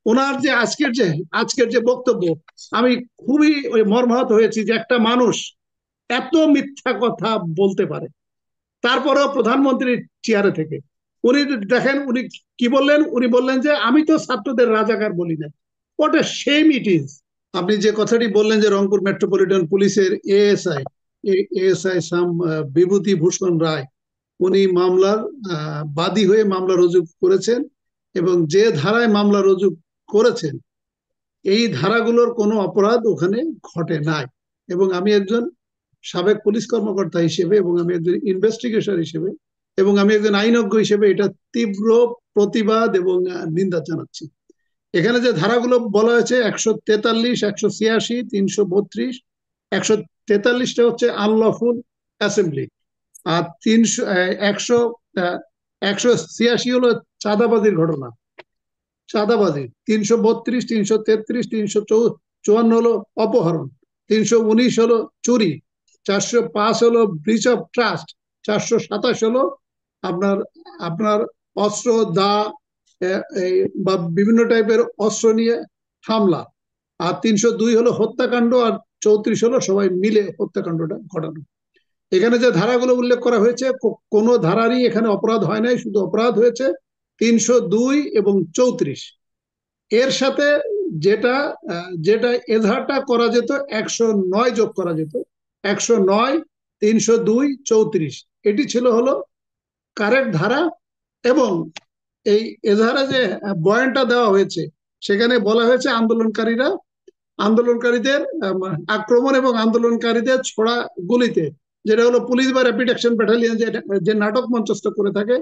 ওনার যে আজকের যে বক্তব্য, আমি খুবই মর্মাহত হয়েছি যে একটা মানুষ এত মিথ্যা কথা বলতে পারে, তারপরেও প্রধানমন্ত্রীর চেয়ারে থেকে। উনি দেখেন উনি কি বললেন, উনি বললেন যে আমি তো ছাত্রদের রাজাকার বলি না। What a shame it is. আপনি যে কথাটি বললেন যে রংপুর মেট্রোপলিটন পুলিশের এএসআই সাম বিভূতি ভূষণ রায়, উনি মামলার বাদী হয়ে মামলা রুজু করেছেন, এবং যে ধারায় মামলা রুজু করেছেন এই ধারাগুলোর কোনো অপরাধ ওখানে ঘটে নাই। এবং আমি একজন সাবেক পুলিশ কর্মকর্তা হিসেবে, এবং আমি একজন ইনভেস্টিগেশন হিসেবে, এবং আমি একজন আইনজ্ঞ হিসেবে এটা তীব্র প্রতিবাদ এবং নিন্দা জানাচ্ছি। এখানে যে ধারাগুলো বলা হয়েছে 143, 186, 332, 143টা হচ্ছে আনলফুল অ্যাসেম্বলি, আর 186 হলো চাঁদাবাজির ঘটনা, চাঁদাবাজি। 332, 333, 354 হলো অপহরণ, 319 হলো চুরি, 405 হলো ব্রিচ অফ ট্রাস্ট, 427 হলো আপনার আপনার অস্ত্র দা বা বিভিন্ন টাইপের অস্ত্র নিয়ে হামলা, আর 302 হলো হত্যাকাণ্ড, আর 34 হলো সবাই মিলে হত্যাকাণ্ডটা ঘটানো। এখানে যে ধারাগুলো উল্লেখ করা হয়েছে কোনো ধারারই এখানে অপরাধ হয় নাই, শুধু অপরাধ হয়েছে 302 এবং 34। এর সাথে যেটা যেটা এজাহারটা করা যেত 109 যোগ করা যেত, 109, 302, 34, এটি ছিল হলো কারেক্ট ধারা। এবং এই এজাহারে যে বয়ানটা দেওয়া হয়েছে সেখানে বলা হয়েছে আন্দোলনকারীদের আক্রমণ এবং আন্দোলনকারীদের ছোড়া গুলিতে, যেটা হলো পুলিশ বা র্যাপিড অ্যাকশন ব্যাটালিয়ন যে নাটক মঞ্চস্থ করে থাকে,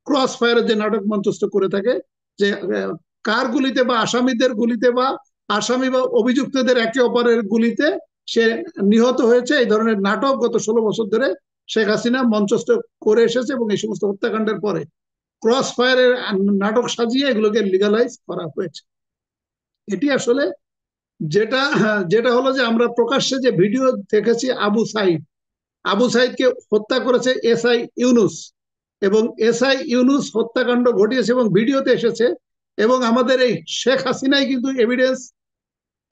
ক্রস ফায়ারের যে নাটক মঞ্চস্থ করে থাকে, যে কার গুলিতে বা আসামিদের গুলিতে বা আসামি বা অভিযুক্তদের একে অপরের গুলিতে সে নিহত হয়েছে, এই ধরনের নাটক গত 16 বছর ধরে শেখ হাসিনা মঞ্চস্থ করে এসেছে, এবং এই সমস্ত হত্যাকাণ্ডের পরে ক্রস ফায়ারের নাটক সাজিয়ে এগুলোকে লিগালাইজ করা হয়েছে। এটি আসলে যেটা যেটা হলো যে আমরা প্রকাশ্যে যে ভিডিও দেখেছি, আবু সাইদকে হত্যা করেছে এসআই ইউনুস, এবং এসআই ইউনুস হত্যাকাণ্ড ঘটিয়েছে এবং ভিডিওতে এসেছে। এবং আমাদের এই শেখ হাসিনাই কিন্তু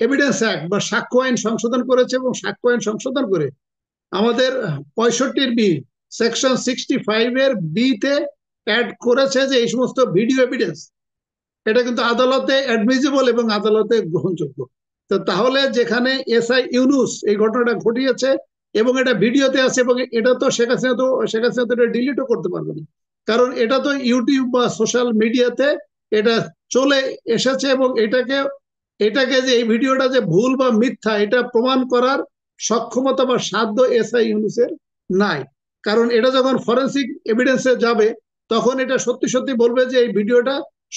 এভিডেন্স অ্যাক্ট বা সাক্ষ্য আইন সংশোধন করেছে, এবং সাক্ষ্য আইন সংশোধন করে আমাদের 65 বি, সেকশন 65 এর বিতে অ্যাড করেছে যে এই সমস্ত ভিডিও এভিডেন্স এটা কিন্তু আদালতে অ্যাডমিজিবল এবং আদালতে গ্রহণযোগ্য। তো তাহলে যেখানে এসআই ইউনুস এই ঘটনাটা ঘটিয়েছে এবং এটা ভিডিওতে আছে, এবং এটা তো শেখ হাসিনা তো এটা ডিলিটও করতে পারবে না, কারণ এটা তো ইউটিউব বা সোশ্যাল মিডিয়াতে এটা চলে এসেছে, এবং এটাকে যে এই ভিডিওটা যে ভুল বা মিথ্যা এটা প্রমাণ করার সক্ষমতা বা সাধ্য এসআই ইউনুসের নাই। কারণ এটা যখন ফরেন্সিক এভিডেন্সে যাবে তখন এটা সত্যি সত্যি বলবে যে এই ভিডিওটা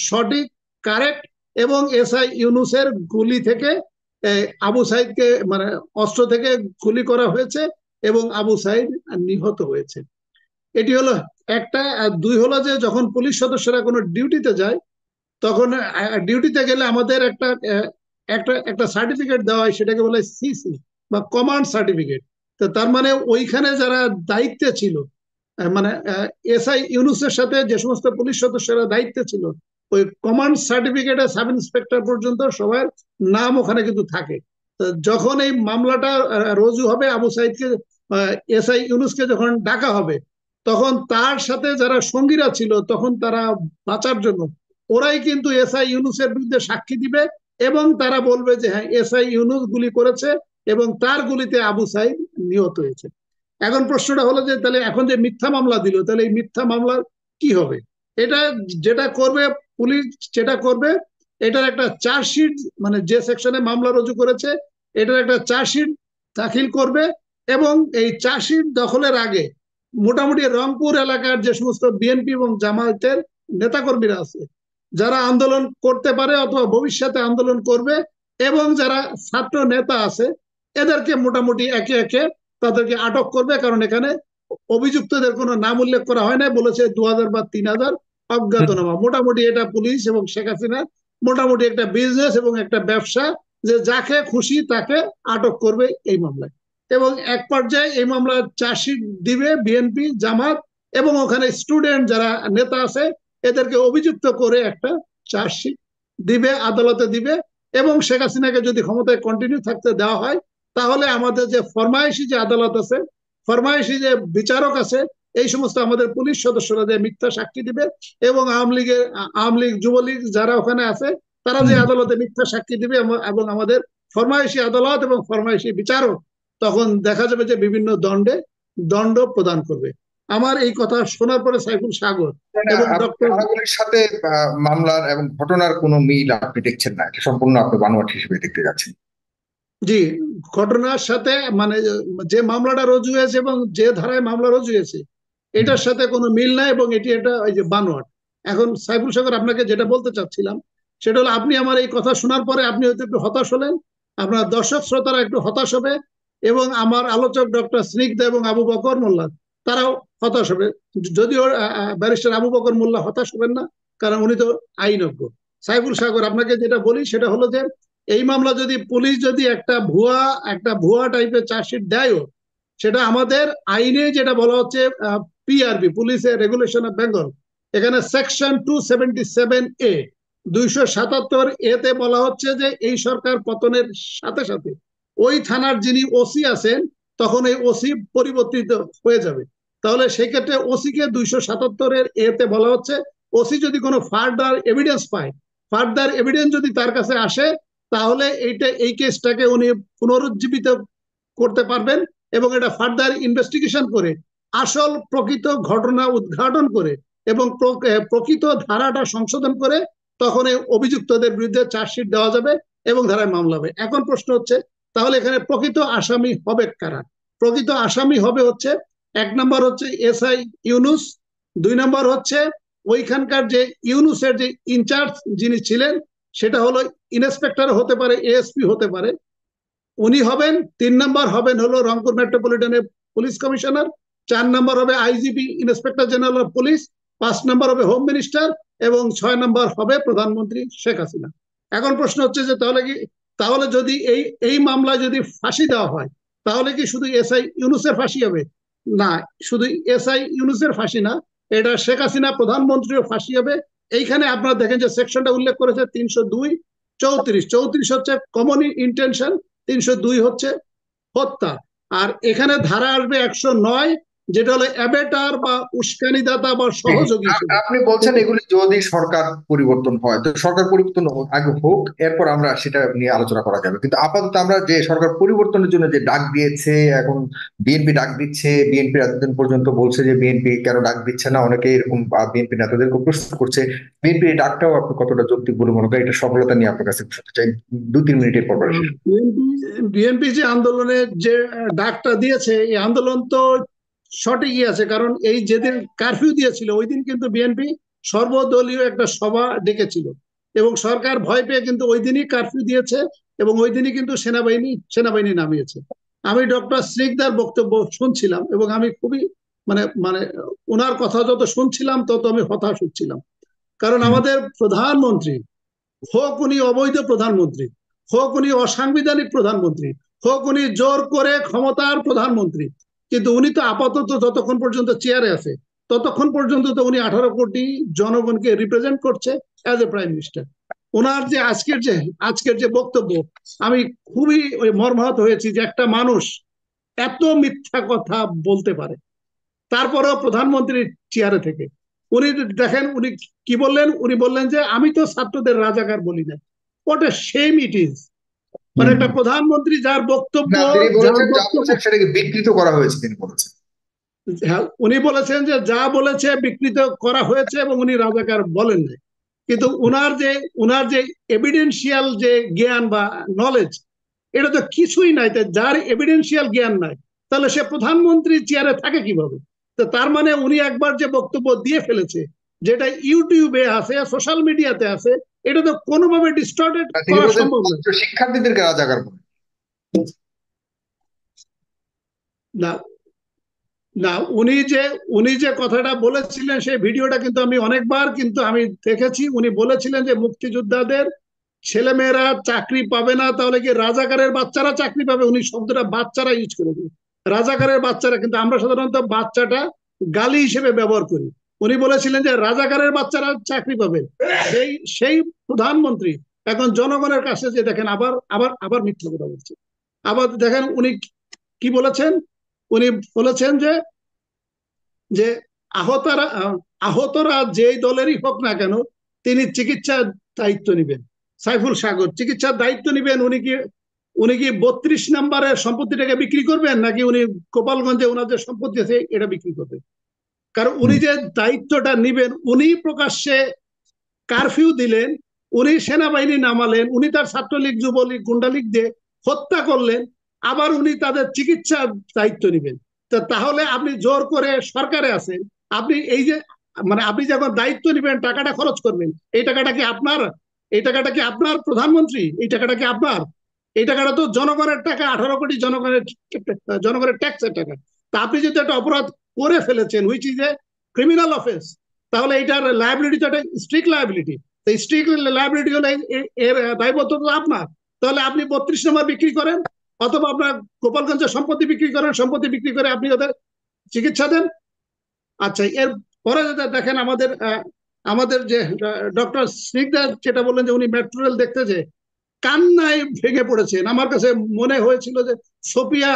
সঠিক, কারেক্ট, এবং এসআই ইউনুসের গুলি থেকে আবু সাইদকে মানে অস্ত্র থেকে গুলি করা হয়েছে এবং আবু সাইদ নিহত হয়েছে। এটি হলো একটা। আর দুই হলো যে যখন পুলিশ সদস্যরা কোনো ডিউটিতে যায় তখন ডিউটিতে গেলে আমাদের একটা একটা একটা সার্টিফিকেট দেওয়া হয়, সেটাকে বলে সিসি বা কমান্ড সার্টিফিকেট। তো তার মানে ওইখানে যারা দায়িত্বে ছিল, মানে এসআই ইউনুসের সাথে যে সমস্ত পুলিশ সদস্যরা দায়িত্বে ছিল, ওই কমান্ড সার্টিফিকেটে সাব ইন্সপেক্টর পর্যন্ত সবার নাম ওখানে কিন্তু থাকে। যখন এই মামলাটা রুজু হবে, আবু সাইদকে এসআই ইউনুসকে যখন ডাকা হবে, তখন তার সাথে যারা সঙ্গীরা ছিল তখন তারা বাঁচার জন্য ওরাই কিন্তু এসআই ইউনুসের বিরুদ্ধে সাক্ষী দিবে, এবং তারা বলবে যে হ্যাঁ এসআই ইউনুস গুলি করেছে এবং তার গুলিতে আবু সাইদ নিহত হয়েছে। এখন প্রশ্নটা হলো যে তাহলে এখন যে মিথ্যা মামলা দিল, তাহলে এই মিথ্যা মামলার কি হবে? এটা যেটা করবে পুলিশ, যেটা করবে এটার একটা চার্জশিট, মানে যে সেকশনে মামলা রুজু করেছে এটার একটা চার্জশিট দাখিল করবে, এবং এই চার্জশিট দখলের আগে মোটামুটি রংপুর এলাকার যে সমস্ত বিএনপি এবং জামায়াতের নেতাকর্মীরা আছে, যারা আন্দোলন করতে পারে অথবা ভবিষ্যতে আন্দোলন করবে, এবং যারা ছাত্র নেতা আছে, এদেরকে মোটামুটি একে একে তাদেরকে আটক করবে। কারণ এখানে অভিযুক্তদের কোনো নাম উল্লেখ করা হয় না, বলেছে 2000 বা 3000 অজ্ঞাতনামা। মোটামুটি এটা পুলিশ এবং শেখ হাসিনা মোটামুটি একটা বিজনেস এবং একটা ব্যবসা, যে যাকে খুশি তাকে আটক করবে এই মামলায়। এবং এক পর্যায়ে এই মামলার চার্জশিট দিবে বিএনপি, জামাত, এবং ওখানে স্টুডেন্ট যারা নেতা আছে এদেরকে অভিযুক্ত করে একটা চার্জশিট দিবে, আদালতে দিবে, এবং শেখ হাসিনাকে যদি ক্ষমতায় কন্টিনিউ থাকতে দেওয়া হয়, তাহলে আমাদের যে ফরমায়েশি যে আদালত আছে, ফরমায়েশি যে বিচারক আছে, এই সমস্ত আমাদের পুলিশ সদস্যরা যে মিথ্যা সাক্ষী দিবে, এবং আওয়ামী লীগ যুবলীগ যারা ওখানে আছে তারা যে আদালতে মিথ্যা সাক্ষী দিবে, এবং আমাদের ফরমায়েশি আদালত এবং ফরমায়েশি বিচারক তখন দেখা যাবে যে বিভিন্ন দণ্ড প্রদান করবে। আমার এই কথা শোনার পরে সাইফুল সাগর এবং ডক্টর আরাবুলের সাথে মামলার এবং ঘটনার কোনো মিল আপনি দেখছেন না, এটা সম্পূর্ণ আপনি বানোয়াট হিসেবে দেখতে যাচ্ছেন? জি, ঘটনার সাথে মানে যে মামলাটা রুজু হয়েছে এবং যে ধারায় মামলা রুজু হয়েছে এটার সাথে কোনো মিল নাই, এবং এটি এটা ওই যে বানোয়াট। এখন সাইফুল সাগর, আপনাকে যেটা বলতে চাচ্ছিলাম সেটা হলো, আপনি আমার এই কথা শোনার পরে আপনি হয়তো একটু হতাশ হলেন, আপনার দর্শক শ্রোতারা একটু হতাশ হবে, এবং আমার আলোচক ডক্টর স্নিগ্ধা এবং আবু বকর মোল্লা তারাও হতাশ হবে। যদিও ব্যারিস্টার আবু বকর মোল্লা হতাশ হবেন না, কারণ উনি তো আইনজ্ঞ। সাইফুল সাগর, আপনাকে যেটা বলি সেটা হলো যে এই মামলা যদি পুলিশ যদি একটা ভুয়া টাইপের চার্জশিট দেয়, সেটা আমাদের আইনে যেটা বলা হচ্ছে পিআরবি, পুলিশের রেগুলেশন অফ বেঙ্গল, এখানে সেকশন 277A 277 এতে বলা হচ্ছে যে এই সরকার পতনের সাথে সাথে ওই থানার যিনি ওসি আছেন তখন এই ওসি পরিবর্তিত হয়ে যাবে। তাহলে সেই ক্ষেত্রে ওসি কে 277 এতে বলা হচ্ছে, ওসি যদি কোনো ফার্দার এভিডেন্স পায়, ফার্দার এভিডেন্স যদি তার কাছে আসে, তাহলে এই কেসটাকে উনি পুনরুজ্জীবিত করতে পারবেন, এবং এটা ফার্দার ইনভেস্টিগেশন করে আসল প্রকৃত ঘটনা উদ্ঘাটন করে এবং প্রকৃত ধারাটা সংশোধন করে তখন এই অভিযুক্তদের বিরুদ্ধে চার্জশিট দেওয়া যাবে এবং ধারায় মামলা হবে। এখন প্রশ্ন হচ্ছে, তাহলে এখানে প্রকৃত আসামি হবে কারা? প্রকৃত আসামি হবে হচ্ছে, এক নম্বর হচ্ছে এসআই ইউনুস, দুই নম্বর হচ্ছে ওইখানকার যে ইউনুসের যে ইনচার্জ যিনি ছিলেন, সেটা হলো ইন্সপেক্টর হতে পারে, এএসপি হতে পারে, উনি হবেন। তিন নম্বর হবেন হলো রংপুর মেট্রোপলিটনের পুলিশ কমিশনার, চার নম্বর হবে IGP, inspector general of police, পাঁচ নম্বর হবে হোম মিনিস্টার, এবং ছয় নম্বর হবে প্রধানমন্ত্রী শেখ হাসিনা। এখন প্রশ্ন হচ্ছে যে তাহলে যদি এই মামলায় যদি ফাঁসি দেওয়া হয়, তাহলে কি শুধু এসআই ইউনুসের ফাঁসি হবে? না, শুধু এসআই ইউনুসের ফাঁসি না, এটা শেখ হাসিনা প্রধানমন্ত্রীর ফাঁসি হবে। এইখানে আপনারা দেখেন যে সেকশনটা উল্লেখ করেছে 302, 34 হচ্ছে কমন ইন্টেনশন, 302 হচ্ছে হত্যা, আর এখানে ধারা আসবে 109, যেটা হলো অ্যাবেটার বা উস্কানিদাতা বা সহযোগী হিসেবে। আপনি বলছেন এগুলি যদি সরকার পরিবর্তন হয়, তো সরকার পরিবর্তন আগে হোক, এরপর আমরা সেটা নিয়ে আলোচনা করা যাবে। কিন্তু আপাতত আমরা যে সরকার পরিবর্তনের জন্য যে ডাক দিয়েছে, এখন বিএনপি ডাক দিচ্ছে, বিএনপি এতদিন পর্যন্ত বলছে যে বিএনপি কেন ডাক দিচ্ছে না, অনেকে এরকম বিএনপি নেতাদেরকে প্রশ্ন করছে, বিএনপির এই ডাকটাও আপনি কতটা যৌক্তিক বলে মনে করেন? এটা সফলতা নিয়ে আপনার কাছে শুনতে চাই, 2-3 মিনিটের পর শেষ। বিএনপি যে আন্দোলনের যে ডাকটা দিয়েছে, এই আন্দোলন তো সঠিকই আছে, কারণ এই যেদিন কারফিউ দিয়েছিল ওই দিন কিন্তু বিএনপি সর্বদলীয় একটা সভা ডেকেছিল, এবং সরকার ভয় পেয়ে কিন্তু ওই দিনই কারফিউ দিয়েছে, এবং ওই দিনই কিন্তু সেনাবাহিনী নামিয়েছে। আমি ডক্টর স্নিগ্ধার বক্তব্য শুনছিলাম, এবং আমি খুবই মানে মানে ওনার কথা যত শুনছিলাম তত আমি হতাশ হচ্ছিলাম, কারণ আমাদের প্রধানমন্ত্রী, হোক উনি অবৈধ প্রধানমন্ত্রী, হোক উনি অসাংবিধানিক প্রধানমন্ত্রী, হোক উনি জোর করে ক্ষমতার প্রধানমন্ত্রী, কিন্তু উনি তো আপাতত যতক্ষণ পর্যন্ত চেয়ারে আছে ততক্ষণ পর্যন্ত তো উনি 18 কোটি জনগণকে রিপ্রেজেন্ট করছে অ্যাজ এ প্রাইম মিনিস্টার। ওনার যে আজকের যে বক্তব্য, আমি খুবই মর্মাহত হয়েছি যে একটা মানুষ এত মিথ্যা কথা বলতে পারে, তারপরেও প্রধানমন্ত্রীর চেয়ারে থেকে উনি দেখেন উনি কি বললেন, উনি বললেন যে আমি তো ছাত্রদের রাজাকার বলি না। What a shame it is! মানে একটা প্রধানমন্ত্রী যার বক্তব্য, তিনি যার বলেছেন যা বক্তব্য বলছেন সেটাকে বিকৃত করা হয়েছে, তিনি বলেছেন। উনি বলেছেন যে যা বলেছে বিকৃত করা হয়েছে, এবং উনি রাজাকার বলেন নাই। কিন্তু উনার যে এভিডেন্সিয়াল যে জ্ঞান বা নলেজ, এটা তো কিছুই নাই। যার এভিডেন্সিয়াল জ্ঞান নাই, তাহলে সে প্রধানমন্ত্রী চেয়ারে থাকে কিভাবে? তো তার মানে উনি একবার যে বক্তব্য দিয়ে ফেলেছে, যেটা ইউটিউবে আছে, সোশ্যাল মিডিয়াতে আছে, এটা তো কোনোভাবে ডিস্টর্টেড তিনি করা বলছেন সম্ভব নয়। ছাত্র শিক্ষার্থীদেরকে রাজাকার বলে। না, না, উনি যে কথাটা বলেছিলেন সেই ভিডিওটা কিন্তু আমি অনেকবার কিন্তু আমি দেখেছি। উনি বলেছিলেন যে মুক্তিযোদ্ধাদের ছেলেমেয়েরা চাকরি পাবে না, তাহলে কি রাজাকারের বাচ্চারা চাকরি পাবে? উনি শব্দটা বাচ্চারা ইউজ করেছেন, রাজাকারের বাচ্চারা, কিন্তু আমরা সাধারণত বাচ্চাটা গালি হিসেবে ব্যবহার করি। উনি বলেছিলেন যে রাজাকারের বাচ্চারা চাকরি পাবে। সেই সেই প্রধানমন্ত্রী এখন জনগণের কাছে যে দেখেন আবার আবার আবার মিথ্যা কথা বলছে। আবার দেখেন উনি কি বলেছেন, উনি বলেছেন যে যে আহতরা আহতরা যেই দলেরই হোক না কেন তিনি চিকিৎসার দায়িত্ব নেবেন। সাইফুল সাগর চিকিৎসার দায়িত্ব নেবেন। উনি কি 32 নম্বরের সম্পত্তিটাকে বিক্রি করবেন, নাকি উনি গোপালগঞ্জে ওনার যে সম্পত্তি আছে এটা বিক্রি করবেন? কারণ উনি যে দায়িত্বটা নিবেন, উনি প্রকাশ্যে কারফিউ দিলেন, উনি সেনাবাহিনী নামালেন, উনি তার ছাত্রলীগ যুবলীগ গুন্ডালীগ দিয়ে হত্যা করলেন, আবার উনি তাদের চিকিৎসার দায়িত্ব নেবেন। তাহলে আপনি জোর করে সরকারে আছেন, আপনি এই যে মানে আপনি যখন দায়িত্ব নেবেন টাকাটা খরচ করবেন, এই টাকাটা কি আপনার? এই টাকাটা কি আপনার প্রধানমন্ত্রী? এই টাকাটা কি আপনার? এই টাকাটা তো জনগণের টাকা, 18 কোটি জনগণের জনগণের ট্যাক্সের টাকা। তা আপনি যদি একটা অপরাধ করে ফেলেছেন which is a criminal offence, তাহলে এটার লায়াবিলিটি তো একটা স্ট্রিক্ট লায়াবিলিটি। স্ট্রিক্ট লায়াবিলিটি হলে এর দায়বদ্ধতা আপনার। তাহলে আপনি 32 নম্বর বিক্রি করেন, অথবা আপনার গোপালগঞ্জের সম্পত্তি বিক্রি করেন, সম্পত্তি বিক্রি করে আপনি ওদের চিকিৎসা দেন। আচ্ছা, এর পরে দেখেন আমাদের আমাদের যে ডক্টর স্নিগ্ধা যেটা বললেন যে উনি মেট্রো রেল দেখতে যে কান্নায় ভেঙে পড়েছেন। আমার কাছে মনে হয়েছিল যে সোফিয়া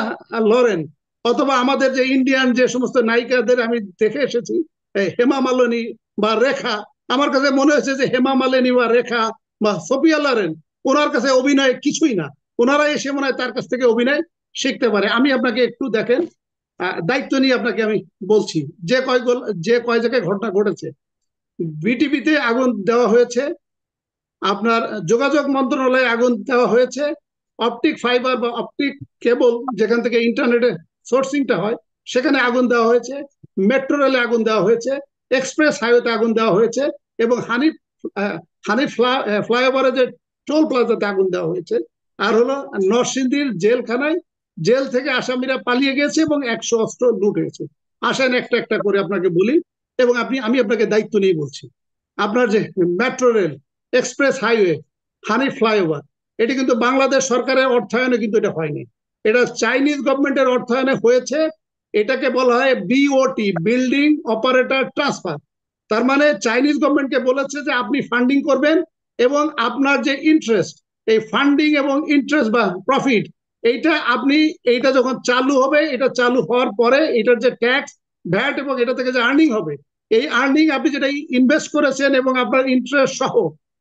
লরেন অথবা আমাদের যে ইন্ডিয়ান যে সমস্ত নায়িকাদের আমি দেখে এসেছি, হেমা মালিনী বা রেখা, আমার কাছে মনে হয়েছে যে হেমা মালিনী বা রেখা বা সোফিয়া লরেন ওনার কাছে অভিনয় কিছুই না। ওনারা এসে মনে হয় তার কাছ থেকে অভিনয় শিখতে পারে। আমি আপনাকে একটু দেখেন দায়িত্ব নিয়ে আপনাকে আমি বলছি যে কয় জায়গায় ঘটনা ঘটেছে। বিটিভিতে আগুন দেওয়া হয়েছে, আপনার যোগাযোগ মন্ত্রণালয়ে আগুন দেওয়া হয়েছে, অপটিক ফাইবার বা অপটিক কেবল যেখান থেকে ইন্টারনেটের সোর্সিংটা হয় সেখানে আগুন দেওয়া হয়েছে, মেট্রো রেলে আগুন দেওয়া হয়েছে, এক্সপ্রেস হাইওয়েতে আগুন দেওয়া হয়েছে, এবং হানি হানি ফ্লাইওভারে যে টোল প্লাজাতে আগুন দেওয়া হয়েছে। আর হলো নরসিংদীর জেলখানায় জেল থেকে আসামিরা পালিয়ে গেছে এবং 100 অস্ত্র লুট হয়েছে। আসেন একটা একটা করে আপনাকে বলি, এবং আমি আপনাকে দায়িত্ব নিয়ে বলছি। আপনার যে মেট্রো রেল, এক্সপ্রেস হাইওয়ে, হানি ফ্লাইওভার, এটি কিন্তু বাংলাদেশ সরকারের অর্থায়নে কিন্তু এটা হয়নি, এটা চাইনিজ গভর্নমেন্টের অর্থায়নে হয়েছে। এটাকে বলা হয় বিওটি, বিল্ডিং অপারেটর ট্রান্সফার। তার মানে চাইনিজ গভর্নমেন্টকে বলেছে যে আপনি ফান্ডিং করবেন, এবং আপনার যে ইন্টারেস্ট, এই ফান্ডিং এবং ইন্টারেস্ট বা প্রফিট, এইটা আপনি এইটা যখন চালু হবে, এটা চালু হওয়ার পরে এটার যে ট্যাক্স, ভ্যাট এবং এটা থেকে যে আর্নিং হবে, এই আর্নিং আপনি যেটা ইনভেস্ট করেছেন এবং আপনার ইন্টারেস্ট সহ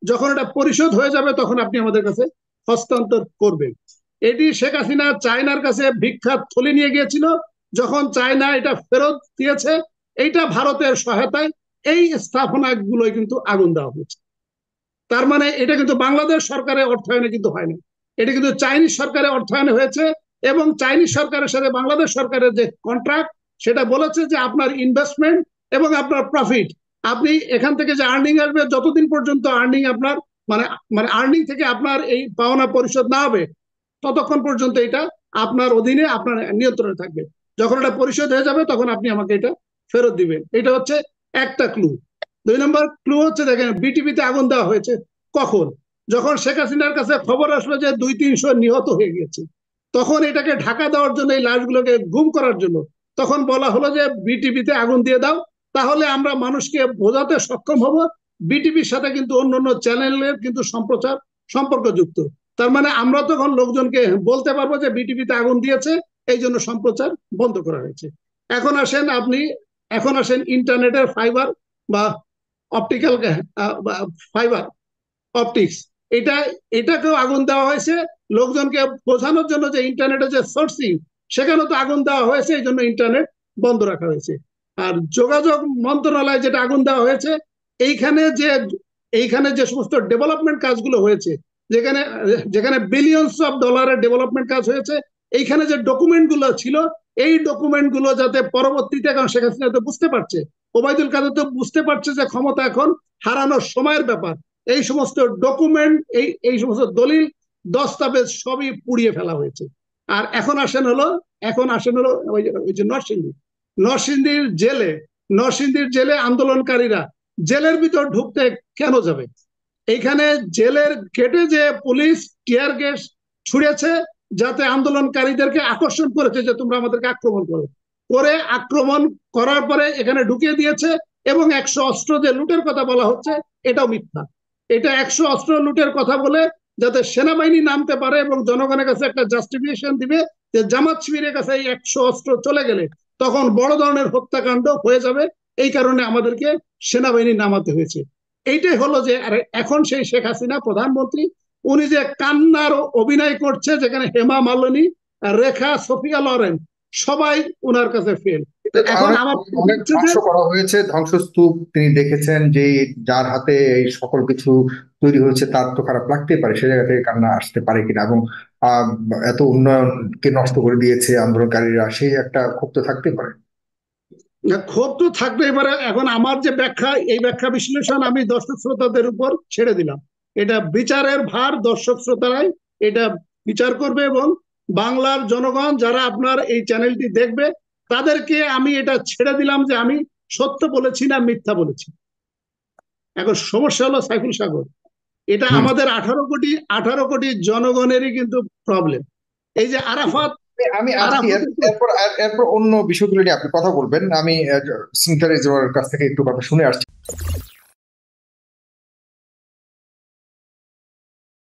যখন এটা পরিশোধ হয়ে যাবে তখন আপনি আমাদের কাছে হস্তান্তর করবেন। এটি শেখ হাসিনা চায়নার কাছে ভিক্ষার থলি নিয়ে গিয়েছিল, যখন চায়না এটা ফেরত দিয়েছে, এইটা ভারতের সহায়তায় এই স্থাপনাগুলোয় কিন্তু আগুন দেওয়া হয়েছে। তার মানে এটা কিন্তু বাংলাদেশ সরকারের অর্থায়নে কিন্তু হয়নি, এটা কিন্তু চাইনিজ সরকারের অর্থায়নে হয়েছে। এবং চাইনিজ সরকারের সাথে বাংলাদেশ সরকারের যে কন্ট্রাক্ট, সেটা বলেছে যে আপনার ইনভেস্টমেন্ট এবং আপনার প্রফিট, আপনি এখান থেকে যে আর্নিং আসবে, যতদিন পর্যন্ত আর্নিং আপনার মানে মানে আর্নিং থেকে আপনার এই পাওনা পরিশোধ না হবে, ততক্ষণ পর্যন্ত এটা আপনার অধীনে, আপনার নিয়ন্ত্রণে থাকবে। যখন এটা পরিশোধ হয়ে যাবে তখন আপনি আমাকে এটা ফেরত দিবেন। এটা হচ্ছে একটা ক্লু। 2 নম্বর ক্লু হচ্ছে দেখেন বিটিভিতে আগুন দেওয়া হয়েছে কখন? যখন শেখ হাসিনার কাছে খবর আসলো যে 200-300 নিহত হয়ে গেছে, তখন এটাকে ঢাকা দেওয়ার জন্য, এই লাশগুলোকে গুম করার জন্য তখন বলা হলো যে বিটিভিতে আগুন দিয়ে দাও, তাহলে আমরা মানুষকে বোঝাতে সক্ষম হব বিটিভির সাথে কিন্তু অন্যান্য চ্যানেলের কিন্তু সম্প্রচার সম্পর্কযুক্ত। তার মানে আমরা তখন লোকজনকে বলতে পারবো যে বিটিভিতে আগুন দিয়েছে, এই জন্য সম্প্রচার বন্ধ করা হয়েছে। এখন আসেন ইন্টারনেটের ফাইবার বা অপটিক্যাল ফাইবার, অপটিক্স, এটা এটাকেও আগুন দেওয়া হয়েছে লোকজনকে বোঝানোর জন্য যে ইন্টারনেটের যে সোর্সিং, সেখানেও তো আগুন দেওয়া হয়েছে, এই জন্য ইন্টারনেট বন্ধ রাখা হয়েছে। আর যোগাযোগ মন্ত্রণালয়ে যেটা আগুন দেওয়া হয়েছে, এইখানে যে এইখানে যে সমস্ত ডেভেলপমেন্ট কাজগুলো হয়েছে, যেখানে যেখানে বিলিয়নস অফ ডলারের ডেভেলপমেন্ট কাজ হয়েছে, এইখানে যে ডকুমেন্ট গুলো ছিল, এই ডকুমেন্ট গুলো যাতে পরবর্তীতে, কারণ শেখ হাসিনা তো বুঝতে পারছে, ওবায়দুল কাদের তো বুঝতে পারছে যে ক্ষমতা এখন হারানোর সময়ের ব্যাপার, এই সমস্ত ডকুমেন্ট, এই সমস্ত দলিল দস্তাবেজ সবই পুড়িয়ে ফেলা হয়েছে। আর এখন আসেন হলো ওই যে নরসিংদীর জেলে আন্দোলনকারীরা জেলের ভিতর ঢুকতে কেন যাবে? এইখানে জেলের গেটে যে পুলিশ টিয়ার গ্যাস ছুড়েছে, যাতে আন্দোলনকারীদেরকে আকর্ষণ করেছে যে তোমরা আমাদেরকে আক্রমণ করো, করে আক্রমণ করার পরে এখানে ঢুকিয়ে দিয়েছে, এবং 100 অস্ত্র যে লুটের কথা বলা হচ্ছে এটাও মিথ্যা। এটা 100 অস্ত্র লুটের কথা বলে যাতে সেনাবাহিনী নামতে পারে এবং জনগণের কাছে একটা জাস্টিফিকেশন দিবে যে জামাত শিবিরের কাছে এই 100 অস্ত্র চলে গেলে তখন বড় ধরনের হত্যাকাণ্ড হয়ে যাবে, এই কারণে আমাদেরকে সেনাবাহিনী নামাতে হয়েছে। এইটাই হলো যে এখন সেই শেখ হাসিনা প্রধানমন্ত্রী, উনি যে কান্নার অভিনয় করছে, যেখানে হেমা মালিনী, রেখা, সোফিয়া লরেন সবাই উনার কাছে ফেল। এখন অনেক আমার অনেক ধ্বংস করা হয়েছে, ধ্বংসস্তূপ তিনি দেখেছেন, যে যার হাতে এই সকল কিছু তৈরি হয়েছে তার তো খারাপ লাগতেই পারে, সে জায়গা থেকে কান্না আসতে পারে কিনা। এবং আহ এত উন্নয়নকে নষ্ট করে দিয়েছে আন্দোলনকারীরা, সেই একটা ক্ষোভ তো থাকতে পারে। ক্ষোভ তো থাকবে পারে। এখন আমার যে ব্যাখ্যা, এই ব্যাখ্যা বিশ্লেষণ আমি দর্শক শ্রোতাদের উপর ছেড়ে দিলাম। এটা বিচারের ভার দর্শক শ্রোতারাই এটা বিচার করবে, এবং বাংলার জনগণ যারা আপনার এই চ্যানেলটি দেখবে তাদেরকে আমি এটা ছেড়ে দিলাম যে আমি সত্য বলেছি না মিথ্যা বলেছি। এখন সমস্যা হলো সাইফুল সাগর, এটা হুম। আমাদের 18 কোটি জনগণেরই কিন্তু প্রবলেম। এই যে আরাফাত, আমি আসছি আরাফাতের এরপর এরপর অন্য বিষয়গুলো নিয়ে আপনি কথা বলবেন, আমি স্মিতা রেজওয়ার কাছ থেকে একটু কথা শুনে আসছি।